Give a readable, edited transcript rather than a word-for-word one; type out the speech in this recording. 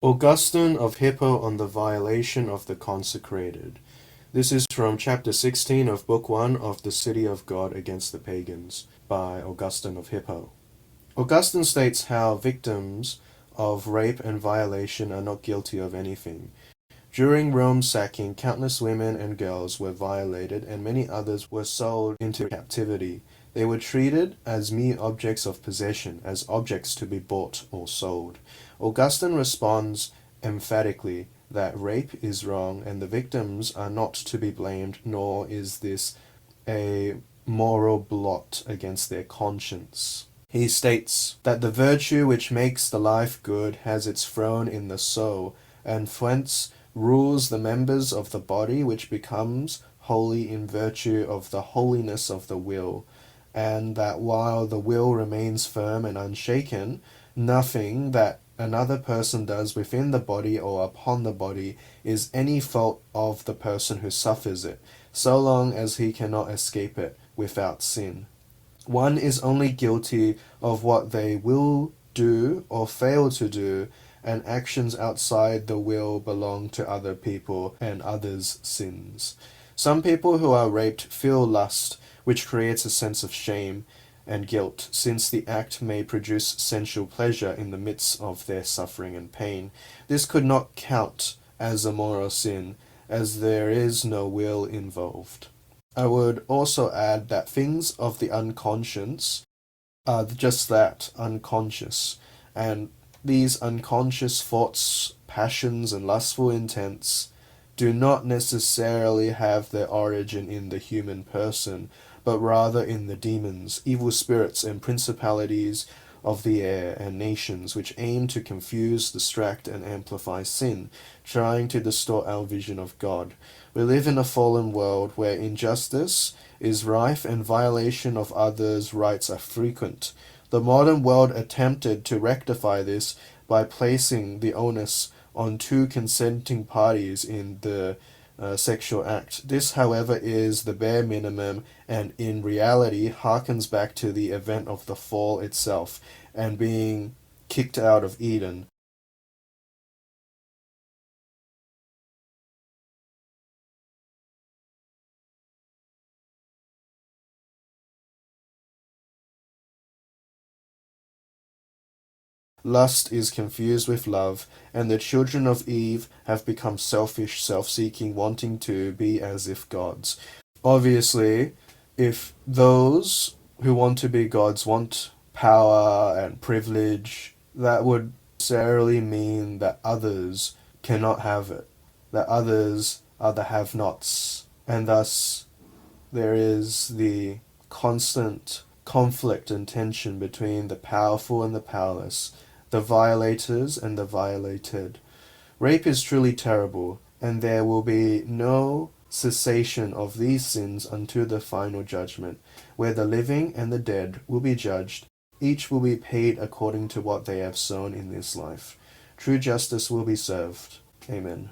Augustine of Hippo on the violation of the consecrated. This is from chapter 16 of book 1 of The City of God Against the Pagans by Augustine of Hippo. Augustine states how victims of rape and violation are not guilty of anything. During Rome's sacking, countless women and girls were violated and many others were sold into captivity. They were treated as mere objects of possession, as objects to be bought or sold. Augustine responds emphatically that rape is wrong and the victims are not to be blamed, nor is this a moral blot against their conscience. He states that the virtue which makes the life good has its throne in the soul, and whence rules the members of the body, which becomes holy in virtue of the holiness of the will, and that while the will remains firm and unshaken, nothing that another person does within the body or upon the body is any fault of the person who suffers it, so long as he cannot escape it without sin. One is only guilty of what they will do or fail to do, and actions outside the will belong to other people and others' sins. Some people who are raped feel lust, which creates a sense of shame and guilt, since the act may produce sensual pleasure in the midst of their suffering and pain. This could not count as a moral sin, as there is no will involved. I would also add that things of the unconscious are just that, unconscious, and these unconscious thoughts, passions, and lustful intents do not necessarily have their origin in the human person, but rather in the demons, evil spirits, and principalities of the air and nations, which aim to confuse, distract, and amplify sin, trying to distort our vision of God. We live in a fallen world where injustice is rife and violation of others' rights are frequent. The modern world attempted to rectify this by placing the onus on two consenting parties in the sexual act. This, however, is the bare minimum and in reality harkens back to the event of the fall itself and being kicked out of Eden. Lust is confused with love, and the children of Eve have become selfish, self-seeking, wanting to be as if gods. Obviously, if those who want to be gods want power and privilege, that would necessarily mean that others cannot have it, that others are the have-nots, and thus there is the constant conflict and tension between the powerful and the powerless, the violators and the violated. Rape is truly terrible, and there will be no cessation of these sins until the final judgment, where the living and the dead will be judged. Each will be paid according to what they have sown in this life. True justice will be served. Amen.